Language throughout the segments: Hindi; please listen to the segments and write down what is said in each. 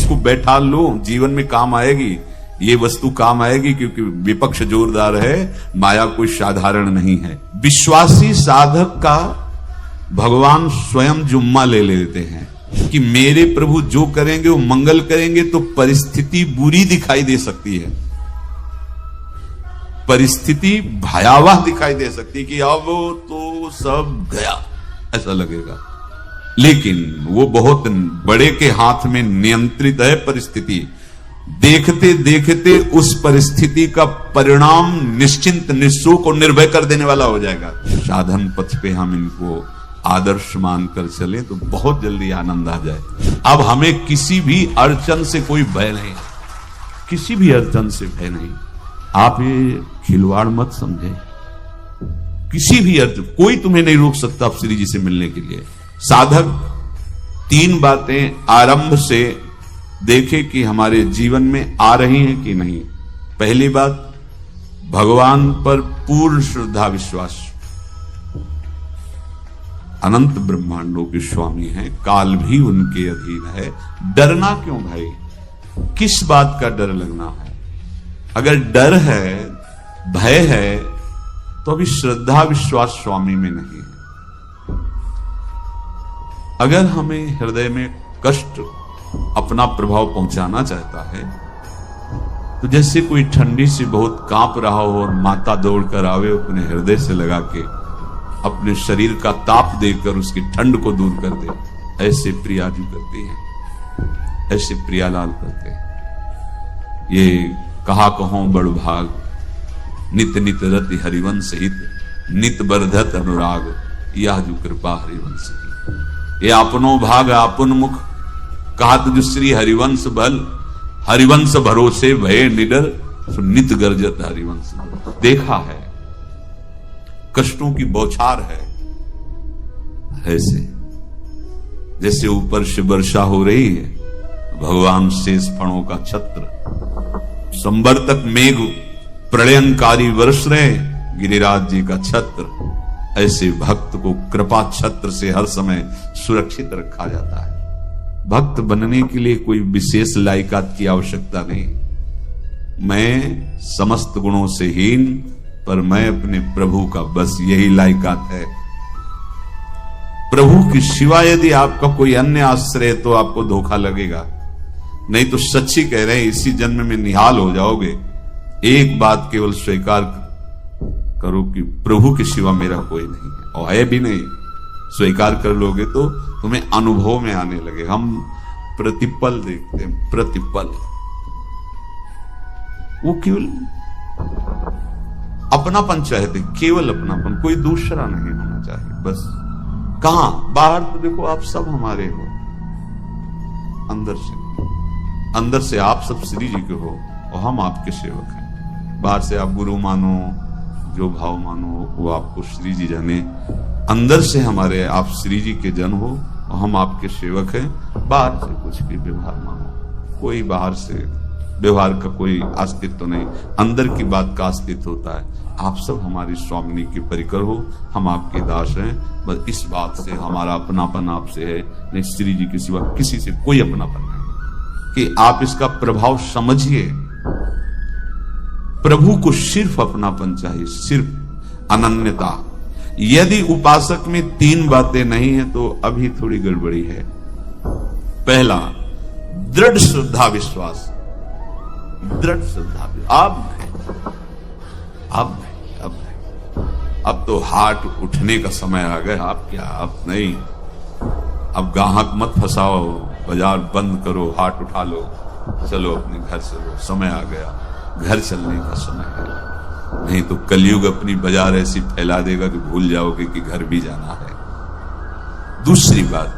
इसको बैठा लो, जीवन में काम आएगी, ये वस्तु काम आएगी, क्योंकि विपक्ष जोरदार है, माया कोई साधारण नहीं है। विश्वासी साधक का भगवान स्वयं जुम्मा ले लेते हैं कि मेरे प्रभु जो करेंगे वो मंगल करेंगे, तो परिस्थिति बुरी दिखाई दे सकती है, परिस्थिति भयावह दिखाई दे सकती है कि अब तो सब गया ऐसा लगेगा, लेकिन वो बहुत बड़े के हाथ में नियंत्रित है परिस्थिति। देखते देखते उस परिस्थिति का परिणाम निश्चिंत, निःशोक और निर्भय कर देने वाला हो जाएगा। साधन पथ पे हम इनको आदर्श मानकर चले तो बहुत जल्दी आनंद आ जाए। अब हमें किसी भी अड़चन से कोई भय नहीं, किसी भी अड़चन से भय नहीं। आप ये खिलवाड़ मत समझे, किसी भी अड़चन कोई तुम्हें नहीं रोक सकता आप श्री जी से मिलने के लिए। साधक 3 बातें आरंभ से देखे कि हमारे जीवन में आ रही हैं कि नहीं। पहली बात, भगवान पर पूर्ण श्रद्धा विश्वास। अनंत ब्रह्मांडों के स्वामी हैं, काल भी उनके अधीन है। डरना क्यों भाई, किस बात का डर लगना है? अगर डर है, भय है, तो अभी श्रद्धा विश्वास स्वामी में नहीं है। अगर हमें हृदय में कष्ट अपना प्रभाव पहुंचाना चाहता है, तो जैसे कोई ठंडी से बहुत कांप रहा हो और माता दौड़कर आवे, अपने हृदय से लगा के अपने शरीर का ताप देकर उसकी ठंड को दूर कर दे, ऐसे प्रिया जी करती हैं, ऐसे प्रियालाल करते हैं। ये कहा कहो बड़ भाग, नित नित रति हरिवंश हित, नित बरधत अनुराग, यह जो कृपा हरिवंश की। ये अपनो भाग आपन मुख, कहा तुझ श्री हरिवंश बल, हरिवंश भरोसे भय निडर, नित गर्जत हरिवंश। देखा है, कष्टों की बौछार है, ऐसे जैसे ऊपर से वर्षा हो रही है, भगवान शेष फणों का छत्र, संवर्तक मेघ प्रलयंकारी वर्ष रहे, गिरिराज जी का छत्र। ऐसे भक्त को कृपा छत्र से हर समय सुरक्षित रखा जाता है। भक्त बनने के लिए कोई विशेष लायकात की आवश्यकता नहीं। मैं समस्त गुणों से हीन, पर मैं अपने प्रभु का, बस यही लायकात है। प्रभु की सिवा यदि आपका कोई अन्य आश्रय है तो आपको धोखा लगेगा, नहीं तो सच्ची कह रहे हैं इसी जन्म में निहाल हो जाओगे। एक बात केवल स्वीकार करो कि प्रभु के सिवा मेरा कोई नहीं है, और है भी नहीं। स्वीकार कर लोगे तो तुम्हें अनुभव में आने लगे। हम प्रतिपल देखते हैं, प्रतिपल, वो केवल अपनापन चाहते, केवल अपनापन, कोई दूसरा नहीं होना चाहिए। बस कहां बाहर तो देखो आप सब हमारे हो, अंदर से आप सब श्री जी के हो और हम आपके सेवक हैं। बाहर से आप गुरु मानो, जो भाव मानो वो आपको श्री जी जाने। अंदर से हमारे आप श्री जी के जन हो और हम आपके सेवक हैं। बाहर से कुछ भी व्यवहार मानो, कोई बाहर से व्यवहार का कोई अस्तित्व नहीं, अंदर की बात का अस्तित्व होता है। आप सब हमारी स्वामिनी के परिकर हो, हम आपके दास हैं। बस इस बात से हमारा अपनापन आपसे है, नहीं श्री जी के सिवा किसी से कोई अपनापन नहीं। कि आप इसका प्रभाव समझिए। प्रभु को सिर्फ अपनापन चाहिए, सिर्फ अनन्यता। यदि उपासक में 3 बातें नहीं है तो अभी थोड़ी गड़बड़ी है। पहला, दृढ़ श्रद्धा विश्वास, दृढ़ श्रद्धा। अब तो हाथ उठने का समय आ गया। आप क्या, अब नहीं, अब गाहक मत फंसाओ, बाजार बंद करो, हाथ उठा लो, चलो अपने घर चलो, समय आ गया, घर चलने का समय है। नहीं तो कलयुग अपनी बाजार ऐसी फैला देगा कि भूल जाओगे कि घर भी जाना है। दूसरी बात,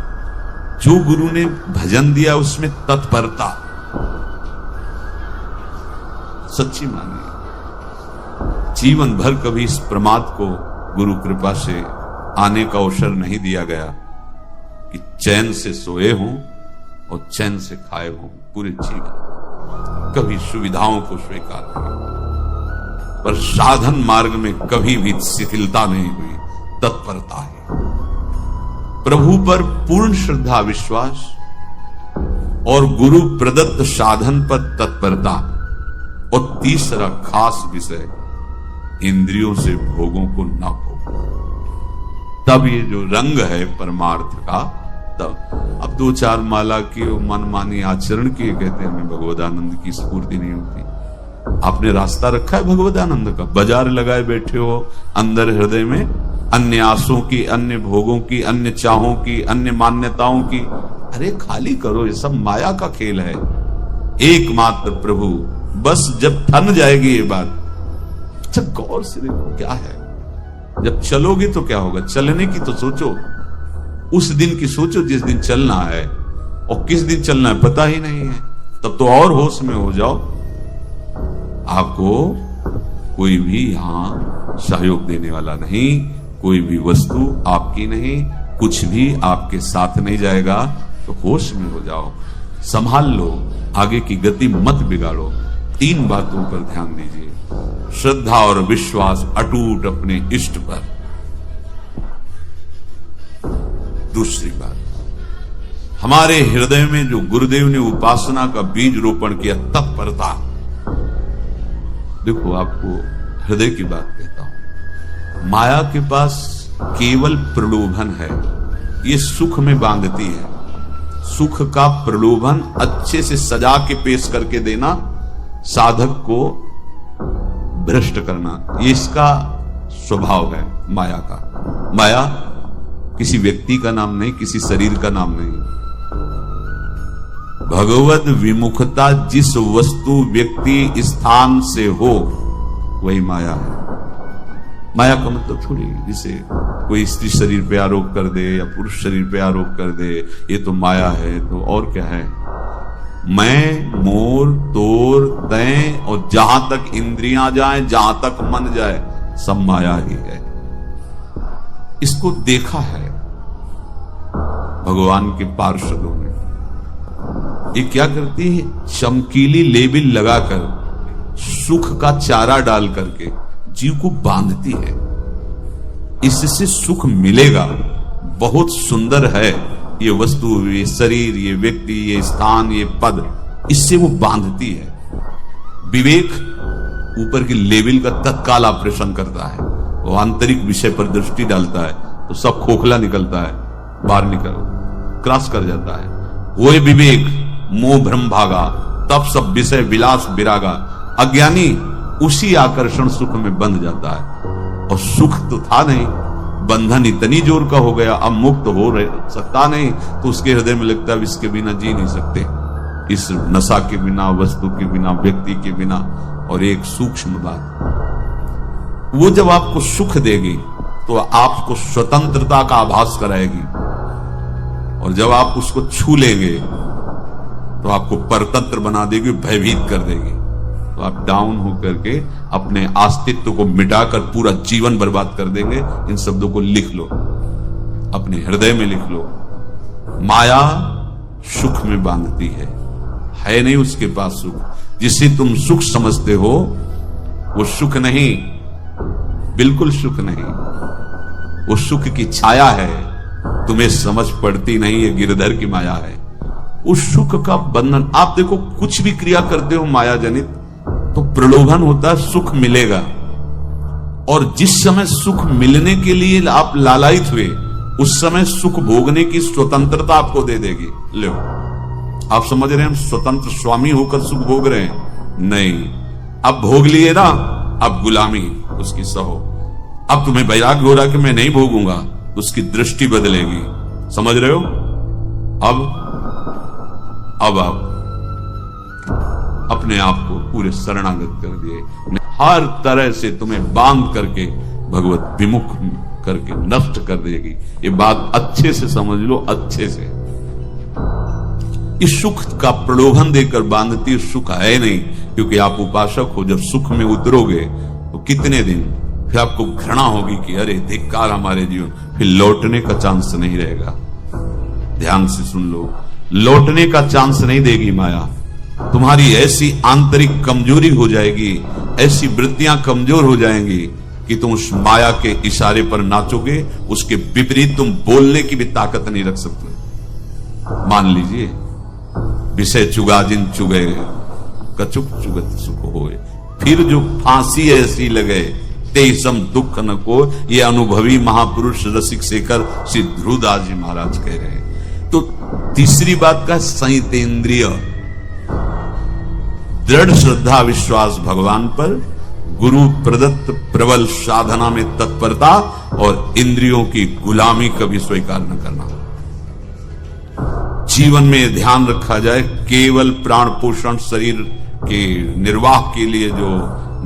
जो गुरु ने भजन दिया उसमें तत्परता, सच्ची मानिए। जीवन भर कभी इस प्रमाद को गुरु कृपा से आने का अवसर नहीं दिया गया कि चैन से सोए हों और चैन से खाए हों पूरे जीवन। कभी सुविधाओं को स्वीकार किया, पर साधन मार्ग में कभी भी शिथिलता नहीं हुई, तत्परता है। प्रभु पर पूर्ण श्रद्धा विश्वास, और गुरु प्रदत्त साधन पर तत्परता, और तीसरा खास विषय इंद्रियों से भोगों को न भोगो। तब ये जो रंग है परमार्थ का, तब अब 2-4 माला की मनमानी आचरण किए, कहते हैं हमें भगवदानंद की स्फूर्ति नहीं होती। आपने रास्ता रखा है भगवदानंद का, बाजार लगाए बैठे हो अंदर हृदय में अन्य आसों की, अन्य भोगों की, अन्य चाहों की, अन्य मान्यताओं की। अरे खाली करो, ये सब माया का खेल है। एकमात्र प्रभु, बस जब ठन जाएगी ये बात, अच्छा गौर से देखो क्या है। जब चलोगे तो क्या होगा, चलने की तो सोचो, उस दिन की सोचो जिस दिन चलना है, और किस दिन चलना है पता ही नहीं है। तब तो और होश में हो जाओ। आपको कोई भी यहां सहयोग देने वाला नहीं, कोई भी वस्तु आपकी नहीं, कुछ भी आपके साथ नहीं जाएगा। तो होश में हो जाओ, संभाल लो, आगे की गति मत बिगाड़ो। 3 बातों पर ध्यान दीजिए। श्रद्धा और विश्वास अटूट अपने इष्ट पर। दूसरी बात, हमारे हृदय में जो गुरुदेव ने उपासना का बीज रोपण किया, तत्परता। देखो आपको हृदय की बात कहता हूं, माया के पास केवल प्रलोभन है, ये सुख में बांधती है। सुख का प्रलोभन अच्छे से सजा के पेश करके देना, साधक को भ्रष्ट करना, ये इसका स्वभाव है माया का। माया किसी व्यक्ति का नाम नहीं, किसी शरीर का नाम नहीं। भगवत विमुखता जिस वस्तु, व्यक्ति, स्थान से हो, वही माया है। माया का मतलब थोड़ी जिसे कोई स्त्री शरीर पे आरोप कर दे या पुरुष शरीर पे आरोप कर दे, ये तो माया है। तो और क्या है? मैं, मोर, तोर, तय, और जहां तक इंद्रियां जाएं, जहां तक मन जाए, सब माया ही है। इसको देखा है भगवान के पार्षदों ने। ये क्या करती है? चमकीली लेबिल लगाकर, सुख का चारा डाल करके जीव को बांधती है। इससे सुख मिलेगा, बहुत सुंदर है ये वस्तु, ये शरीर, ये व्यक्ति, ये स्थान, ये पद, इससे वो बांधती है। विवेक ऊपर की लेबिल का तत्काल ऑपरेशन करता है, वो आंतरिक विषय पर दृष्टि डालता है तो सब खोखला निकलता है, बाहर निकल क्रॉस कर जाता है। वो विवेक, मोह भ्रम भागा, तब सब विषय विलास विरागा। अज्ञानी उसी आकर्षण सुख में बंध जाता है, और सुख तो था नहीं, बंधन इतनी जोर का हो गया, अब मुक्त हो सकता नहीं, तो उसके हृदय में लगता है इसके बिना जी नहीं सकते, इस नशा के बिना, वस्तु के बिना, व्यक्ति के बिना। और एक सूक्ष्म बात, वो जब आपको सुख देगी तो आपको स्वतंत्रता का आभास कराएगी, और जब आप उसको छू लेंगे तो आपको परतंत्र बना देगी, भयभीत कर देगी। तो आप डाउन होकर के अपने अस्तित्व को मिटाकर पूरा जीवन बर्बाद कर देंगे। इन शब्दों को लिख लो, अपने हृदय में लिख लो। माया सुख में बांधती है नहीं उसके पास सुख। जिसे तुम सुख समझते हो वो सुख नहीं, बिल्कुल सुख नहीं, वो सुख की छाया है, तुम्हें समझ पड़ती नहीं, ये गिरधर की माया है। उस सुख का बंधन, आप देखो कुछ भी क्रिया करते हो माया जनित, तो प्रलोभन होता है सुख मिलेगा, और जिस समय सुख मिलने के लिए आप लालायित हुए, उस समय सुख भोगने की स्वतंत्रता आपको दे देगी। लो, आप समझ रहे हैं हम स्वतंत्र स्वामी होकर सुख भोग रहे हैं? नहीं, अब भोग लिए ना, अब गुलामी उसकी सहो। अब तुम्हें वैराग्य हो रहा कि मैं नहीं भोगूंगा, उसकी दृष्टि बदलेगी। समझ रहे हो? अब आप अपने आप को पूरे शरणागत कर दिए, हर तरह से तुम्हें बांध करके भगवत विमुख करके नष्ट कर देगी। ये बात अच्छे से समझ लो, अच्छे से। इस सुख का प्रलोभन देकर बांधती सुख है नहीं, क्योंकि आप उपासक हो। जब सुख में उतरोगे तो कितने दिन फिर आपको घृणा होगी कि अरे धिक्कार हमारे जीवन, फिर लौटने का चांस नहीं रहेगा। ध्यान से सुन लो, लौटने का चांस नहीं देगी माया। तुम्हारी ऐसी आंतरिक कमजोरी हो जाएगी, ऐसी वृत्तियां कमजोर हो जाएंगी कि तुम उस माया के इशारे पर नाचोगे, उसके विपरीत तुम बोलने की भी ताकत नहीं रख सकते। मान लीजिए विषय चुगा जिन चुगे कछुक चुगत सुख होए, फिर जो फांसी ऐसी लगे ते सम दुख न को, ये अनुभवी महापुरुष रसिक शेखर श्री ध्रुवदास जी महाराज कह रहे हैं। तो तीसरी बात का संयतेंद्रिय, दृढ़ श्रद्धा विश्वास भगवान पर, गुरु प्रदत्त प्रबल साधना में तत्परता और इंद्रियों की गुलामी कभी स्वीकार न करना। जीवन में ध्यान रखा जाए केवल प्राण पोषण शरीर के निर्वाह के लिए जो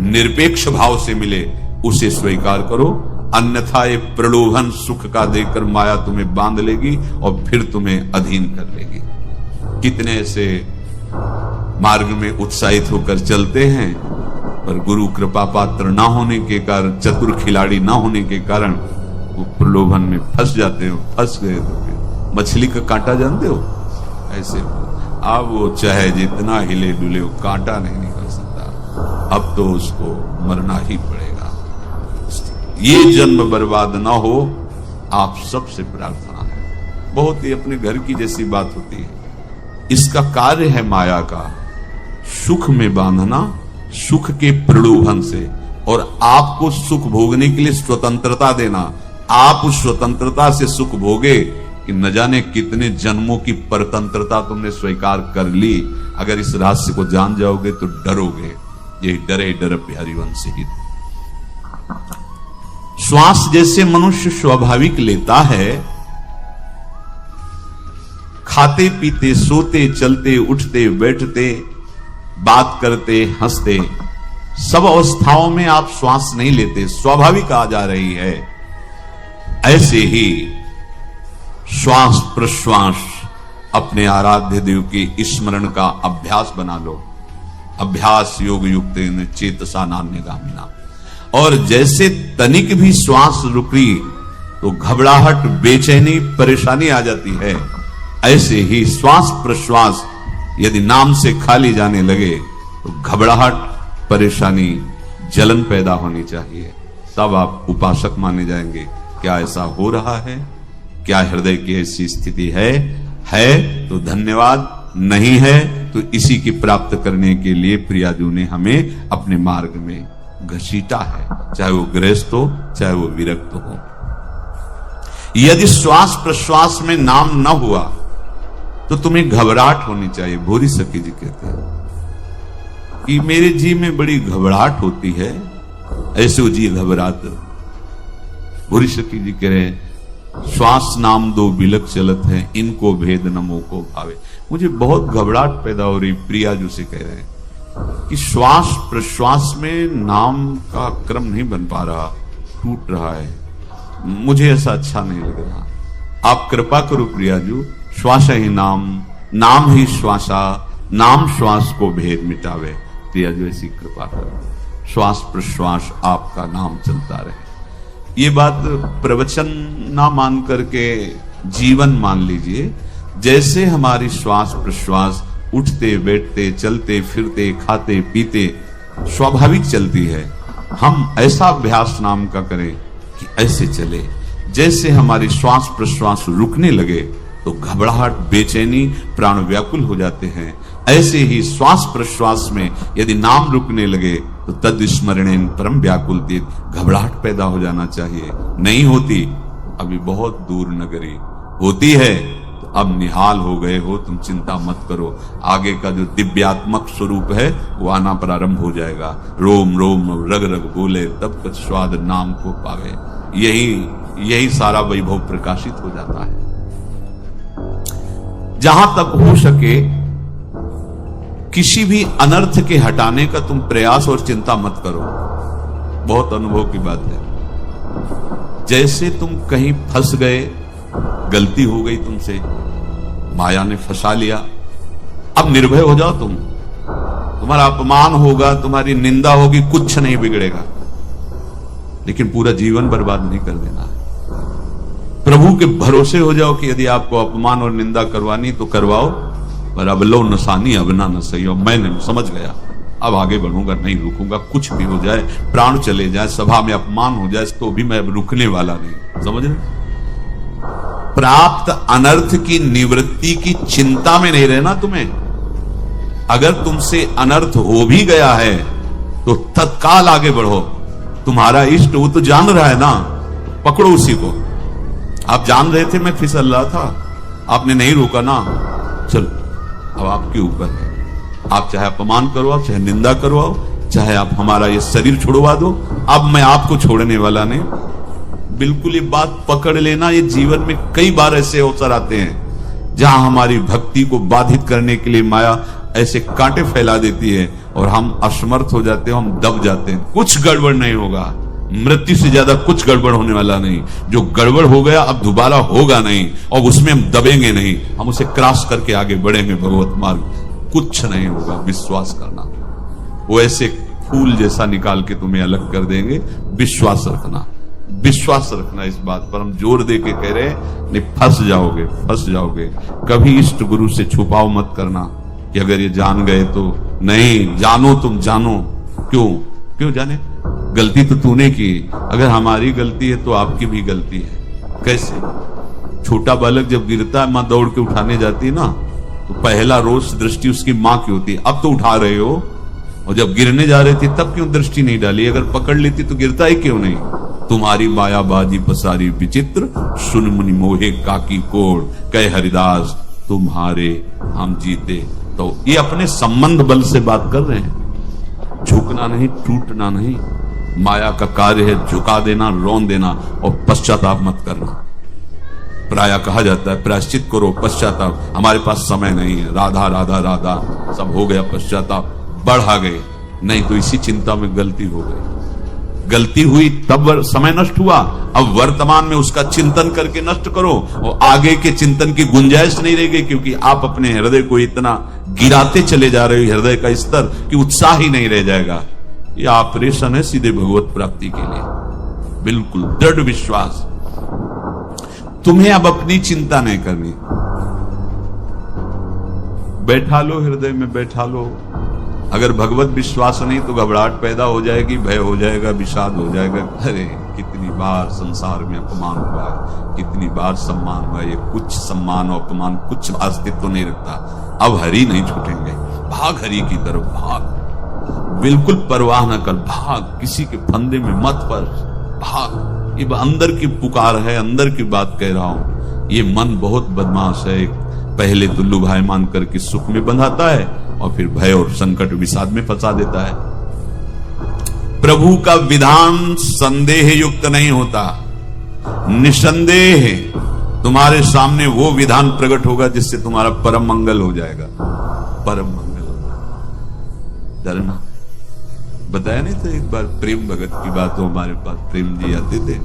निरपेक्ष भाव से मिले उसे स्वीकार करो, अन्यथा ये प्रलोभन सुख का देकर माया तुम्हें बांध लेगी और फिर तुम्हें अधीन कर लेगी। कितने ऐसे मार्ग में उत्साहित होकर चलते हैं पर गुरु कृपा पात्र ना होने के कारण, चतुर खिलाड़ी ना होने के कारण वो प्रलोभन में फंस जाते हो। फंस गए तो फिर मछली का कांटा जानते हो, ऐसे अब वो चाहे जितना हिले डुले, वो कांटा नहीं निकल सकता, अब तो उसको मरना ही पड़ेगा। ये जन्म बर्बाद ना हो, आप सबसे प्रार्थना है। बहुत ही अपने घर की जैसी बात होती है। इसका कार्य है माया का सुख में बांधना, सुख के प्रलोभन से, और आपको सुख भोगने के लिए स्वतंत्रता देना। आप उस स्वतंत्रता से सुख भोगे कि न जाने कितने जन्मों की परतंत्रता तुमने स्वीकार कर ली। अगर इस रहस्य को जान जाओगे तो डरोगे। ये डरे डर बिहारी वंश ही। श्वास जैसे मनुष्य स्वाभाविक लेता है, खाते पीते सोते चलते उठते बैठते बात करते हंसते, सब अवस्थाओं में आप श्वास नहीं लेते, स्वाभाविक आ जा रही है। ऐसे ही श्वास प्रश्वास अपने आराध्य देव के स्मरण का अभ्यास बना लो। अभ्यास योग युक्त चेतसा नान्यगामिना। और जैसे तनिक भी श्वास रुकी तो घबराहट बेचैनी परेशानी आ जाती है, ऐसे ही श्वास प्रश्वास यदि नाम से खाली जाने लगे तो घबराहट परेशानी जलन पैदा होनी चाहिए। तब आप उपासक माने जाएंगे। क्या ऐसा हो रहा है? क्या हृदय की ऐसी स्थिति है तो धन्यवाद, नहीं है तो इसी की प्राप्त करने के लिए प्रियाजू ने हमें अपने मार्ग में घसीटा है, चाहे वो गृहस्थ हो चाहे वो विरक्त हो। यदि श्वास प्रश्वास में नाम न हुआ तो तुम्हें घबराहट होनी चाहिए। भूरी सखी जी कहते हैं कि मेरे जी में बड़ी घबराहट होती है, ऐसे जी घबरात। भूरी सखी जी कह रहे श्वास नाम दो बिलक चलत है, इनको भेद नमो को भावे। मुझे बहुत घबराहट पैदा हो रही। प्रिया जी से कह रहे हैं कि श्वास प्रश्वास में नाम का क्रम नहीं बन पा रहा, टूट रहा है, मुझे ऐसा अच्छा नहीं लग रहा। आप कृपा करो प्रियाजू, श्वास ही नाम, नाम ही श्वासा, नाम श्वास को भेद मिटावे। प्रियाजू ऐसी कृपा करो, श्वास प्रश्वास आपका नाम चलता रहे। ये बात प्रवचन ना मान करके जीवन मान लीजिए। जैसे हमारी श्वास प्रश्वास उठते बैठते चलते फिरते खाते पीते स्वाभाविक चलती है, हम ऐसा अभ्यास नाम का करें कि ऐसे चले। जैसे हमारी श्वास प्रश्वास रुकने लगे तो घबराहट बेचैनी प्राण व्याकुल हो जाते हैं, ऐसे ही श्वास प्रश्वास में यदि नाम रुकने लगे तो तद स्मरणेन परम व्याकुल देत, घबराहट पैदा हो जाना चाहिए। नहीं होती अभी बहुत दूर नगरी, होती है तो अब निहाल हो गए हो, तुम चिंता मत करो। आगे का जो दिव्यात्मक स्वरूप है वो आना प्रारंभ हो जाएगा। रोम रोम रग रग बोले तब कुछ स्वाद नाम को पावे। यही सारा वैभव प्रकाशित हो जाता है। जहां तक हो सके किसी भी अनर्थ के हटाने का तुम प्रयास और चिंता मत करो। बहुत अनुभव की बात है। जैसे तुम कहीं फंस गए, गलती हो गई तुमसे, माया ने फंसा लिया, अब निर्भय हो जाओ। तुम्हारा अपमान होगा, तुम्हारी निंदा होगी, कुछ नहीं बिगड़ेगा, लेकिन पूरा जीवन बर्बाद नहीं कर देना है। प्रभु के भरोसे हो जाओ कि यदि आपको अपमान और निंदा करवानी तो करवाओ, पर अब लो नसानी अब ना नसई। मैंने समझ गया, अब आगे बढ़ूंगा, नहीं रुकूंगा। कुछ भी हो जाए, प्राण चले जाए, सभा में अपमान हो जाए, तो भी मैं अब रुकने वाला नहीं। समझ रहे? प्राप्त अनर्थ की निवृत्ति की चिंता में नहीं रहना तुम्हें। अगर तुमसे अनर्थ हो भी गया है तो तत्काल आगे बढ़ो। तुम्हारा इष्ट वो तो जान रहा है ना, पकड़ो उसी को। आप जान रहे थे मैं फिसल रहा था, आपने नहीं रोका ना, चलो अब आपके ऊपर है। आप चाहे अपमान करवाओ, चाहे निंदा करवाओ, चाहे आप हमारा ये शरीर छुड़वा दो, अब मैं आपको छोड़ने वाला नहीं। बिल्कुल ये बात पकड़ लेना। ये जीवन में कई बार ऐसे अवसर आते हैं जहां हमारी भक्ति को बाधित करने के लिए माया ऐसे कांटे फैला देती है और हम असमर्थ हो जाते हैं, हम दब जाते हैं। कुछ गड़बड़ नहीं होगा, मृत्यु से ज्यादा कुछ गड़बड़ होने वाला नहीं। जो गड़बड़ हो गया अब दोबारा होगा नहीं, और उसमें हम दबेंगे नहीं, हम उसे क्रॉस करके आगे बढ़ेंगे भगवत मार्ग। कुछ नहीं होगा, विश्वास करना। वो ऐसे फूल जैसा निकाल के तुम्हें अलग कर देंगे। विश्वास रखना, विश्वास रखना। इस बात पर हम जोर दे के कह रहे हैं, नहीं फंस जाओगे, फंस जाओगे। कभी इष्ट गुरु से छुपाओ मत करना कि अगर ये जान गए तो। नहीं, जानो, तुम जानो। क्यों जाने? गलती तो तूने की। अगर हमारी गलती है तो आपकी भी गलती है। कैसे? छोटा बालक जब गिरता है, मां दौड़ के उठाने जाती है ना, तो पहला रोज दृष्टि उसकी मां की होती है। अब तो उठा रहे हो, और जब गिरने जा रहे थे तब क्यों दृष्टि नहीं डाली? अगर पकड़ लेती तो गिरता ही क्यों नहीं? तुम्हारी माया बाजी पसारी विचित्र, सुन मुनि मोहे काकी कोड़, कहे हरिदास तुम्हारे हम जीते। तो ये अपने संबंध बल से बात कर रहे हैं। झुकना नहीं, टूटना नहीं। माया का कार्य है झुका देना, रौन देना, और पश्चाताप मत करना। प्राय कहा जाता है प्रायश्चित करो, पश्चाताप। हमारे पास समय नहीं है। राधा राधा राधा सब हो गया, पश्चाताप बढ़ा गए। नहीं तो इसी चिंता में गलती हो गई। गलती हुई तब समय नष्ट हुआ। अब वर्तमान में उसका चिंतन करके नष्ट करो, और आगे के चिंतन की गुंजाइश नहीं रह गई, क्योंकि आप अपने हृदय को इतना गिराते चले जा रहे हो, हृदय का स्तर, कि उत्साह ही नहीं रह जाएगा। ये ऑपरेशन है सीधे भगवत प्राप्ति के लिए। बिल्कुल दृढ़ विश्वास। तुम्हें अब अपनी चिंता नहीं करनी। बैठा लो, हृदय में बैठा लो। अगर भगवत विश्वास नहीं तो घबराहट पैदा हो जाएगी, भय हो जाएगा, विषाद हो जाएगा। अरे कितनी बार संसार में अपमान हुआ है, कितनी बार सम्मान हुआ है। ये कुछ सम्मान और अपमान कुछ अस्तित्व नहीं रखता। अब हरि नहीं छूटेंगे। भाग हरि की तरफ, भाग। बिल्कुल परवाह न कर, भाग। किसी के फंदे में मत पड़, भाग। ये अंदर की पुकार है, अंदर की बात कह रहा हूं। ये मन बहुत बदमाश है। पहले तो लुभायमान करके सुख में बंधाता है, और फिर भय और संकट विषाद में फंसा देता है। प्रभु का विधान संदेह युक्त नहीं होता। निसंदेह तुम्हारे सामने वो विधान प्रकट होगा जिससे तुम्हारा परम मंगल हो जाएगा। परम मंगल होगा। डरना। बताया नहीं था एक बार प्रेम भगत की बात हो, हमारे पास प्रेम जी आते थे,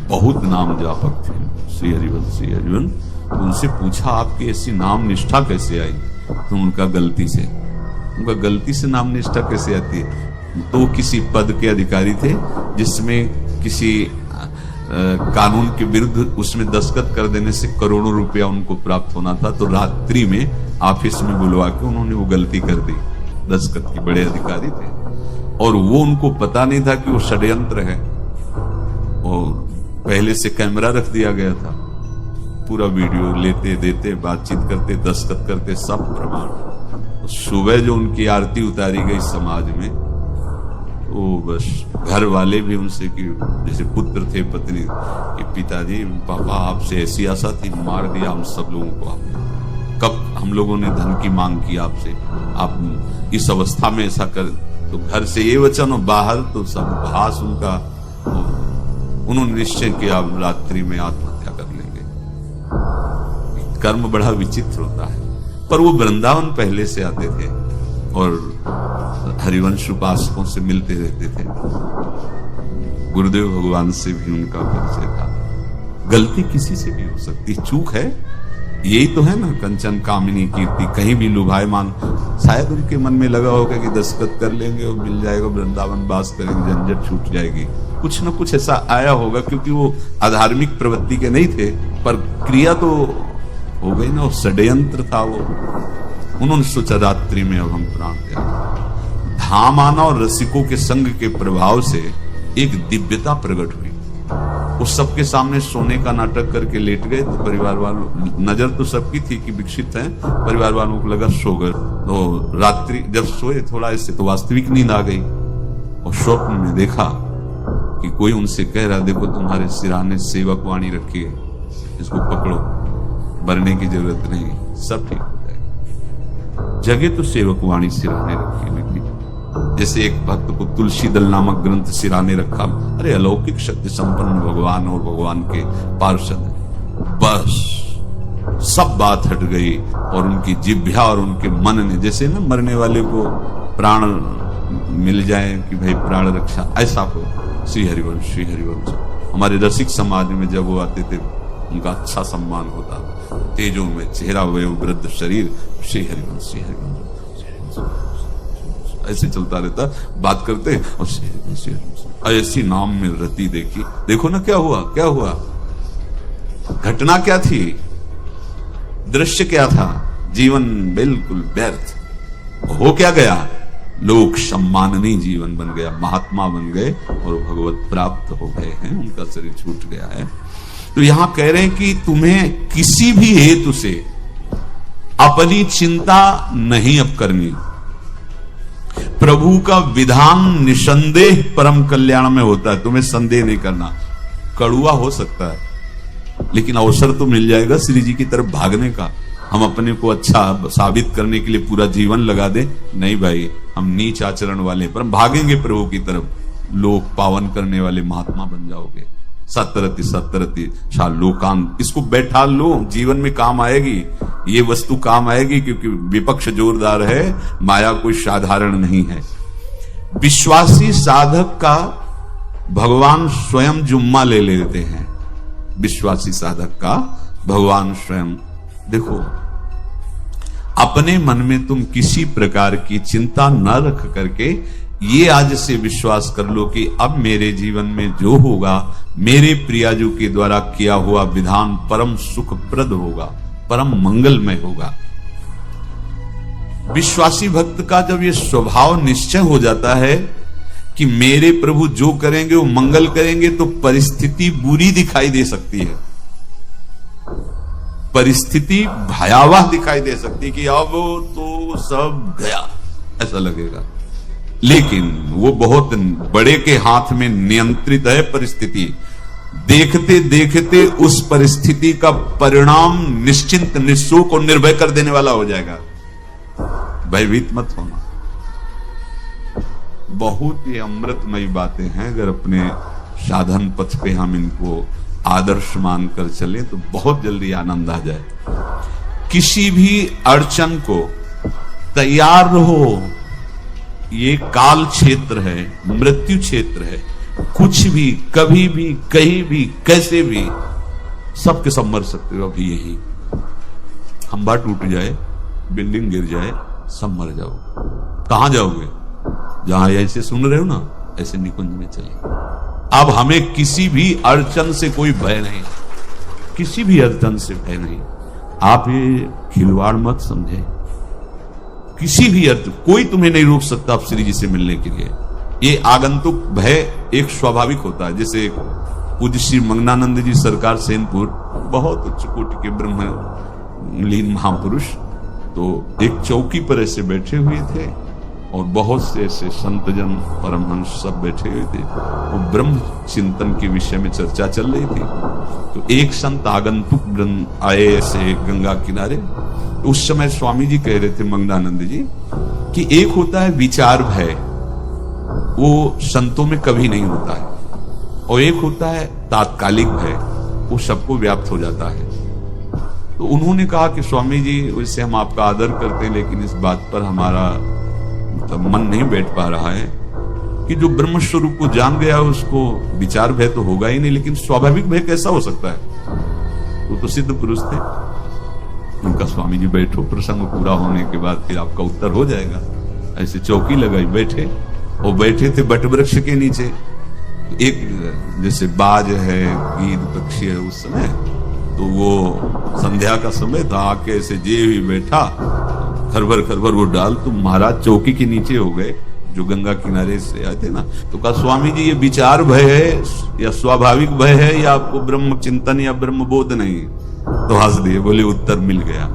बहुत नाम जापक थे, श्री हरिवंश। उनसे पूछा आपकी ऐसी नाम निष्ठा कैसे आई? तो उनका गलती से नाम निष्ठा कैसे आती है? तो किसी पद के अधिकारी थे जिसमें किसी कानून के विरुद्ध उसमें दस्तखत कर देने से करोड़ों रुपया उनको प्राप्त होना था। तो रात्रि में ऑफिस में बुलवा के उन्होंने वो गलती कर दी। दस्तखत के बड़े अधिकारी थे, और वो उनको पता नहीं था कि वो षड्यंत्र है, और पहले से कैमरा रख दिया गया था। पूरा वीडियो लेते देते, बातचीत करते, दस्तखत करते, सब प्रमाण। सुबह जो उनकी आरती उतारी गई समाज में, वो बस घर वाले भी उनसे कि जैसे पुत्र थे पत्नी कि पिताजी पापा आपसे ऐसी आशा थी, मार दिया हम सब लोगों को आपने। कब हम लोगों ने धन की मांग की आपसे, आप इस अवस्था में ऐसा कर। तो घर से ये वचन और बाहर तो सब भास उनका। उन्होंने निश्चय किया अब रात्रि में आत्महत्या कर लेंगे। कर्म बड़ा विचित्र होता है। पर वो वृंदावन पहले से आते थे और हरिवंश उपासकों से मिलते रहते थे। गुरुदेव भगवान से भी उनका परिचय था। गलती किसी से भी हो सकती, चूक है। यही तो है ना, कंचन कामिनी कीर्ति। कहीं भी लुभायमान, शायद उनके मन में लगा होगा कि दस्तखत कर लेंगे और मिल जाएगा, वृंदावन वास करेंगे, झंझट छूट जाएगी। कुछ न कुछ ऐसा आया होगा, क्योंकि वो अधार्मिक प्रवृत्ति के नहीं थे, पर क्रिया तो हो गई ना। वो षड्यंत्र था वो। उन्होंने सोचा रात्रि में अब हम प्राण त्याग। धाम आना और रसिकों के संग के प्रभाव से एक दिव्यता प्रकट हुई। उस सबके सामने सोने का नाटक करके लेट गए। तो परिवार वालों, नजर तो सबकी थी कि विकसित हैं, परिवार वालों को लगा सो गए। तो रात्रि जब सोए थोड़ा ऐसे तो वास्तविक नींद आ गई और स्वप्न में देखा कि कोई उनसे कह रहा, देखो तुम्हारे सिरहाने सेवक वाणी रखी है, इसको पकड़ो, मरने की जरूरत नहीं, सब ठीक हो जाएगा। जगह तो सेवक वाणी सिरहाने रखी है, जैसे एक भक्त को तुलसी दल नामक ग्रंथ सिराने रखा। अरे अलौकिक शक्ति संपन्न भगवान और भगवान के पार्षद, बस सब बात हट गई और उनकी जिह्वा और उनके मन ने, जैसे ना मरने वाले को प्राण मिल जाए कि भाई प्राण रक्षा, ऐसा हो। श्री हरिवंश, श्री हरिवंश। हमारे रसिक समाज में जब वो आते थे उनका अच्छा सम्मान होता, तेजों में चेहरा हुए वृद्ध शरीर, श्री हरिवंश, श्री हरिवंश, ऐसे चलता रहता, बात करते और ऐसी नाम में रति देखी। देखो ना क्या हुआ, क्या हुआ, घटना क्या थी, दृश्य क्या था, जीवन बिल्कुल व्यर्थ हो क्या गया, लोक सम्माननीय जीवन बन गया, महात्मा बन गए और भगवत प्राप्त हो गए हैं, उनका शरीर छूट गया है। तो यहां कह रहे हैं कि तुम्हें किसी भी हेतु से अपनी चिंता नहीं अब करनी। प्रभु का विधान निसंदेह परम कल्याण में होता है, तुम्हें संदेह नहीं करना। कड़ुआ हो सकता है लेकिन अवसर तो मिल जाएगा श्री जी की तरफ भागने का। हम अपने को अच्छा साबित करने के लिए पूरा जीवन लगा दें, नहीं भाई, हम नीच आचरण वाले पर हम भागेंगे प्रभु की तरफ, लोक पावन करने वाले महात्मा बन जाओगे। सतरति सतरति शा लोकांत, इसको बैठा लो, जीवन में काम आएगी, ये वस्तु काम आएगी, क्योंकि विपक्ष जोरदार है, माया कोई साधारण नहीं है। विश्वासी साधक का भगवान स्वयं जुम्मा ले लेते हैं, विश्वासी साधक का भगवान स्वयं। देखो, अपने मन में तुम किसी प्रकार की चिंता न रख करके ये आज से विश्वास कर लो कि अब मेरे जीवन में जो होगा, मेरे प्रियाजू के द्वारा किया हुआ विधान परम सुखप्रद होगा, परम मंगलमय होगा। विश्वासी भक्त का जब ये स्वभाव निश्चय हो जाता है कि मेरे प्रभु जो करेंगे वो मंगल करेंगे, तो परिस्थिति बुरी दिखाई दे सकती है, परिस्थिति भयावह दिखाई दे सकती है कि अब तो सब गया, ऐसा लगेगा। लेकिन वो बहुत बड़े के हाथ में नियंत्रित है परिस्थिति। देखते देखते उस परिस्थिति का परिणाम निश्चिंत, निःशोक और निर्भय कर देने वाला हो जाएगा। भयभीत मत होना। बहुत ही अमृतमयी बातें हैं, अगर अपने साधन पथ पे हम इनको आदर्श मानकर चले तो बहुत जल्दी आनंद आ जाए। किसी भी अड़चन को तैयार रहो, ये काल क्षेत्र है, मृत्यु क्षेत्र है, कुछ भी कभी भी कहीं भी कैसे भी सबके सब मर सकते हो। अभी यही खंभा टूट जाए, बिल्डिंग गिर जाए, सब मर जाओ। कहां जाओगे? जहां ऐसे सुन रहे हो ना, ऐसे निकुंज में चले। अब हमें किसी भी अड़चन से कोई भय नहीं, किसी भी अड़चन से भय नहीं। आप ये खिलवाड़ मत समझे, किसी भी अर्थ कोई तुम्हें नहीं रोक सकता आप श्री जी से मिलने के लिए। ये आगंतुक भय एक स्वाभाविक होता है। जैसे पूज्य श्री मंगनानंद जी सरकार सेनपुर, बहुत उच्च कोटि के ब्रह्मलीन महापुरुष, तो एक चौकी पर ऐसे बैठे हुए थे और बहुत से ऐसे संतजन परमहंस सब बैठे हुए थे। वो ब्रह्म चिंतन के विषय में चर्चा चल रही थी। तो एक संत आगंतुक आए ऐसे गंगा किनारे। उस समय स्वामी जी कह रहे थे मंगनानंद जी कि एक होता है विचार भय, वो संतों में कभी नहीं होता है, और एक होता है तात्कालिक भय, वो सबको व्याप्त हो जाता है। तो उन्होंने कहा कि स्वामी जी, वैसे हम आपका आदर करते हैं, लेकिन इस बात पर हमारा मतलब मन नहीं बैठ पा रहा है कि जो ब्रह्म स्वरूप को जान गया उसको विचार भय तो होगा ही नहीं, लेकिन स्वाभाविक भय कैसा हो सकता है? वो तो सिद्ध पुरुष थे। उनका स्वामी जी बैठो, प्रसंग पूरा होने के बाद फिर आपका उत्तर हो जाएगा। ऐसे चौकी लगाई, बैठे, और बैठे थे बट वृक्ष के नीचे। एक जैसे बाज है, गीद पक्षी है, उस समय तो वो संध्या का समय था, आके ऐसे जे भी बैठा, खरबर खरबर वो डाल, तो महाराज चौकी के नीचे हो गए, जो गंगा किनारे से आए थे ना, तो कहा स्वामी जी ये विचार भय है या स्वाभाविक भय है या आपको ब्रह्म चिंतन या ब्रह्म बोध नहीं? तो हंस दिए, बोले उत्तर मिल गया।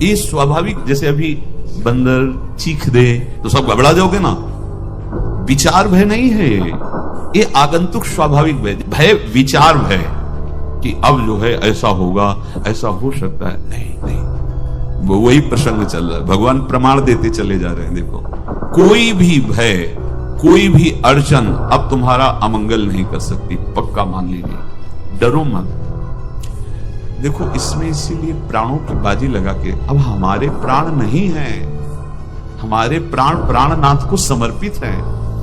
ये स्वाभाविक, जैसे अभी बंदर चीख दे तो सब घबरा जाओगे ना, विचार भय नहीं है ये आगंतुक स्वाभाविक भय। भय विचार भय कि अब जो है ऐसा होगा, ऐसा हो सकता है, नहीं, वो वही प्रसंग चल रहा है। भगवान प्रमाण देते चले जा रहे हैं। देखो, कोई भी भय, कोई भी अड़चन अब तुम्हारा अमंगल नहीं कर सकती, पक्का मान लीजिए, डरो मत। देखो इसमें इसीलिए प्राणों की बाजी लगा के, अब हमारे प्राण नहीं है, हमारे प्राण प्राणनाथ को समर्पित है।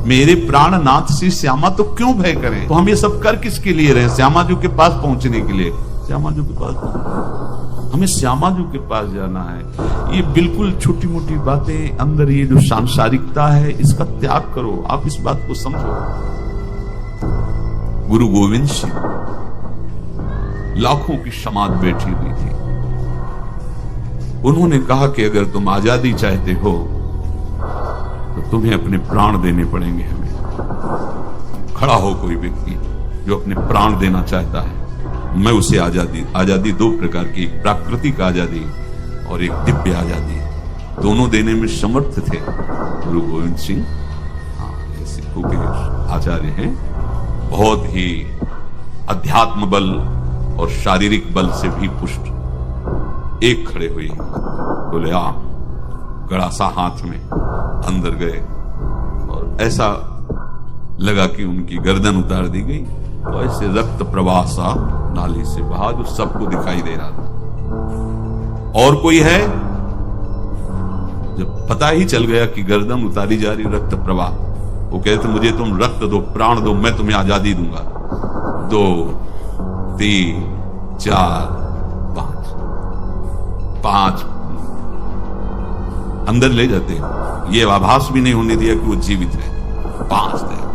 मेरे प्राणनाथ श्री श्यामा तो क्यों भय करें? तो हम ये सब कर किसके लिए रहे? श्यामा जी के पास पहुंचने के लिए। श्यामा जी के पास हमें श्यामा जी के पास जाना है। ये बिल्कुल छोटी मोटी बातें, अंदर ये जो सांसारिकता है इसका त्याग करो। आप इस बात को समझो। गुरु गोविंद सिंह लाखों की समाज बैठी हुई थी। उन्होंने कहा कि अगर तुम आजादी चाहते हो तो तुम्हें अपने प्राण देने पड़ेंगे। हमें खड़ा हो कोई व्यक्ति जो अपने प्राण देना चाहता है, मैं उसे आजादी दो प्रकार की, एक प्राकृतिक आजादी और एक दिव्य आजादी, दोनों देने में समर्थ थे गुरु गोविंद सिंह। ये सिखों के आचार्य हैं, बहुत ही अध्यात्म बल और शारीरिक बल से भी पुष्ट। एक खड़े हुए, बोले आ, गड़ासा हाथ में, अंदर गए और ऐसा लगा कि उनकी गर्दन उतार दी गई, तो ऐसे रक्त प्रवाह सा नाली से बहा जो सबको दिखाई दे रहा था। और कोई है? जब पता ही चल गया कि गर्दन उतारी जा रही, रक्त प्रवाह, वो कहते मुझे तुम रक्त दो, प्राण दो, मैं तुम्हें आजादी दूंगा। 2 3 4 5 अंदर ले जाते, ये आभास भी नहीं होने दिया कि वो जीवित है। 5 तैयार,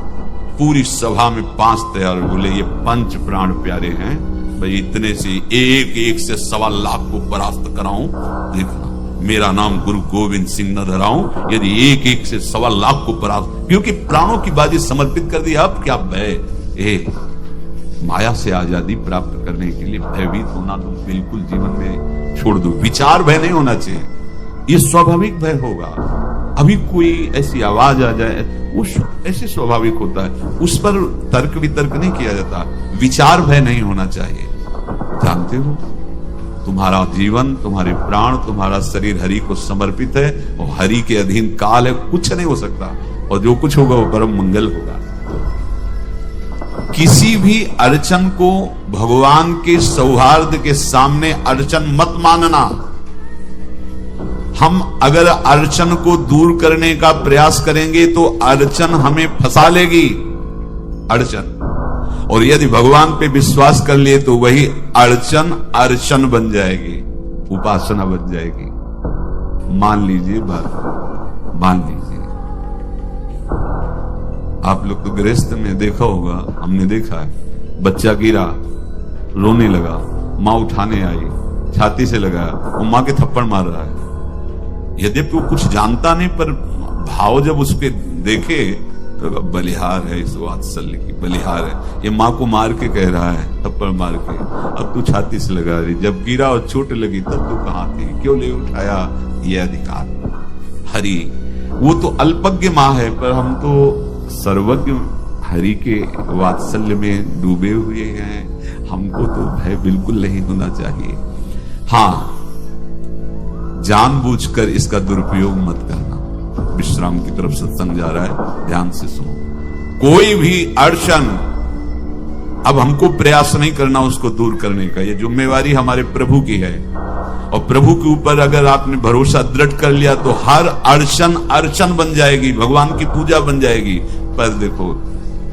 पूरी सभा में 5 तैयार। बोले ये पंच प्राण प्यारे हैं भाई, इतने से एक से 1.25 लाख को परास्त कराऊं, देखना मेरा नाम गुरु गोविंद सिंह न धराऊं यदि एक से 1.25 लाख को परास्त, क्योंकि प्राणों की बाजी समर्पित कर दी। अब क्या भय? माया से आजादी प्राप्त करने के लिए भयभीत होना तो बिल्कुल जीवन में छोड़ दो। विचार भय नहीं होना चाहिए, ये स्वाभाविक भय होगा। अभी कोई ऐसी आवाज आ जाए, उस ऐसे स्वाभाविक होता है, उस पर तर्क वितर्क नहीं किया जाता। विचार भय नहीं होना चाहिए। जानते हो, तुम्हारा जीवन, तुम्हारे प्राण, तुम्हारा शरीर हरि को समर्पित है और हरि के अधीन काल है, कुछ नहीं हो सकता, और जो कुछ होगा वो परम मंगल होगा। किसी भी अड़चन को भगवान के सौहार्द के सामने अड़चन मत मानना। हम अगर अड़चन को दूर करने का प्रयास करेंगे तो अड़चन हमें फंसा लेगी, अड़चन। और यदि भगवान पे विश्वास कर लिए तो वही अड़चन बन जाएगी, उपासना बन जाएगी। मान लीजिए बात, मान लीजिए आप लोग तो गृहस्थ में देखा होगा, हमने देखा है, बच्चा गिरा, रोने लगा, माँ उठाने आई, छाती से लगाया, वो माँ के थप्पड़ मार रहा है। यद्यपि वो कुछ जानता नहीं, पर भाव जब उसके देखे तो बलिहार है, इस वात्सल्य की बलिहार है, ये माँ को मार के कह रहा है, थप्पड़ मार के, अब तू छाती से लगा रही, जब गिरा और चोट लगी तब तू कहाँ थी, क्यों ले उठाया? ये अधिकार हरि, वो तो अल्पज्ञ माँ है, पर हम तो सर्वज्ञ हरि के वात्सल्य में डूबे हुए हैं। हमको तो भय बिल्कुल नहीं होना चाहिए। हाँ, जानबूझकर इसका दुरुपयोग मत करना। विश्राम की तरफ सत्संग जा रहा है, ध्यान से सुनो। कोई भी अड़चन अब हमको प्रयास नहीं करना उसको दूर करने का, ये जिम्मेवारी हमारे प्रभु की है। और प्रभु के ऊपर अगर आपने भरोसा दृढ़ कर लिया तो हर अड़चन बन जाएगी, भगवान की पूजा बन जाएगी। पर देखो,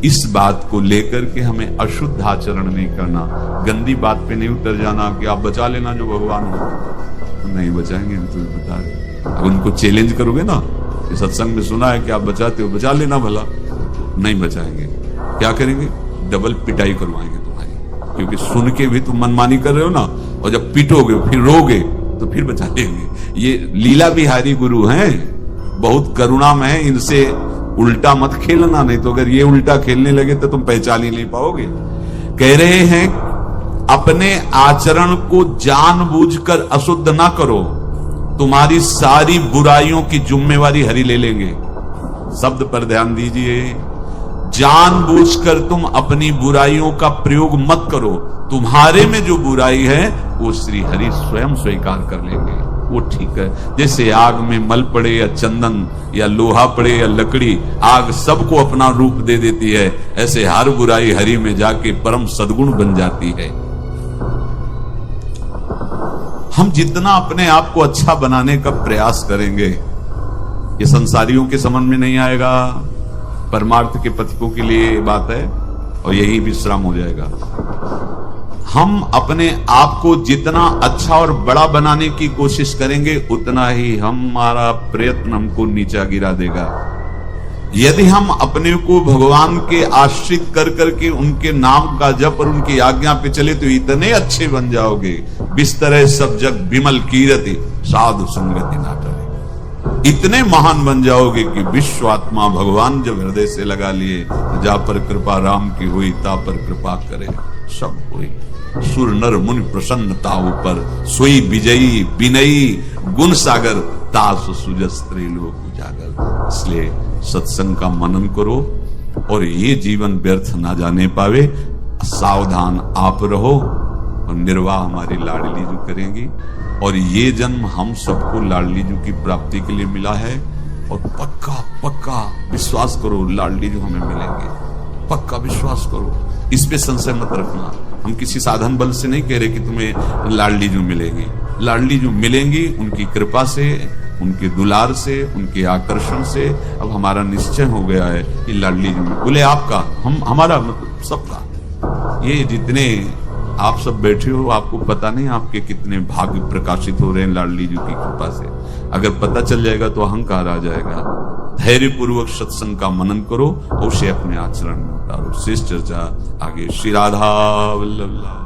इस बात को लेकर के हमें अशुद्ध आचरण नहीं करना, गंदी बात पे नहीं उतर जाना कि आप बचा लेना जो भगवान हो, तो नहीं बचाएंगे। हम तुम्हें बता रहे, अब उनको चैलेंज करोगे ना, ये सत्संग में सुना है कि आप बचाते हो, बचा लेना भला, नहीं बचाएंगे। क्या करेंगे? डबल पिटाई करवाएंगे तुम्हारी, क्योंकि सुन के भी तुम मनमानी कर रहे हो ना, और जब पीटोगे फिर रोगे तो फिर बचा लेंगे। ये लीला बिहारी गुरु हैं, बहुत करुणामय है, इनसे उल्टा मत खेलना, नहीं तो अगर ये उल्टा खेलने लगे तो तुम पहचान ही नहीं पाओगे। कह रहे हैं अपने आचरण को जानबूझकर अशुद्ध ना करो, तुम्हारी सारी बुराइयों की जिम्मेवारी हरि ले लेंगे। शब्द पर ध्यान दीजिए, जानबूझकर तुम अपनी बुराइयों का प्रयोग मत करो, तुम्हारे में जो बुराई है वो श्री हरि स्वयं स्वीकार कर लेंगे, वो ठीक है। जैसे आग में मल पड़े या चंदन या लोहा पड़े या लकड़ी, आग सबको अपना रूप दे देती है, ऐसे हर बुराई हरि में जाके परम सद्गुण बन जाती है। हम जितना अपने आप को अच्छा बनाने का प्रयास करेंगे, ये संसारियों के समझ में नहीं आएगा, परमार्थ के पथिकों के लिए बात है, और यही विश्राम हो जाएगा। हम अपने आप को जितना अच्छा और बड़ा बनाने की कोशिश करेंगे, उतना ही हमारा प्रयत्न हमको नीचा गिरा देगा। यदि हम अपने को भगवान के आश्रित कर करके उनके नाम का जप और उनकी आज्ञा पे चले तो इतने अच्छे बन जाओगे, बिस्तरे सब जग विमल कीरति साधु संगति ना टले। इतने महान बन जाओगे कि विश्व आत्मा भगवान जब हृदय से लगा लिए, जा पर कृपा राम की हुई, ता पर कृपा करे सब हुई। सुर नर मुनि प्रसन्नता ऊपर, सोई विजयी विनयी गुण सागर, तास सुजस त्रैलोक उजागर। इसलिए सत्संग का मनन करो और ये जीवन व्यर्थ ना जाने पावे। सावधान आप रहो, और निर्वाह हमारी लाडली जी करेंगी, और ये जन्म हम सबको लाडली जी की प्राप्ति के लिए मिला है। और पक्का पक्का विश्वास करो, लाडली जी हमें मिलेंगे, पक्का विश्वास करो, इस पे संशय मत रखना। हम किसी साधन बल से नहीं कह रहे कि तुम्हें लाडली जी मिलेगी, लाडली जी मिलेंगी उनकी कृपा से, उनके दुलार से, उनके आकर्षण से। अब हमारा निश्चय हो गया है कि लाडली जी बोले आपका, हम हमारा मतलब सबका। ये जितने आप सब बैठे हो, आपको पता नहीं आपके कितने भाग्य प्रकाशित हो रहे हैं लाडली जी की कृपा से। अगर पता चल जाएगा तो अहंकार आ जाएगा। धैर्य पूर्वक सत्संग का मनन करो और उसे अपने आचरण में उतारो। शेष चर्चा आगे। श्री राधा वल्लभ।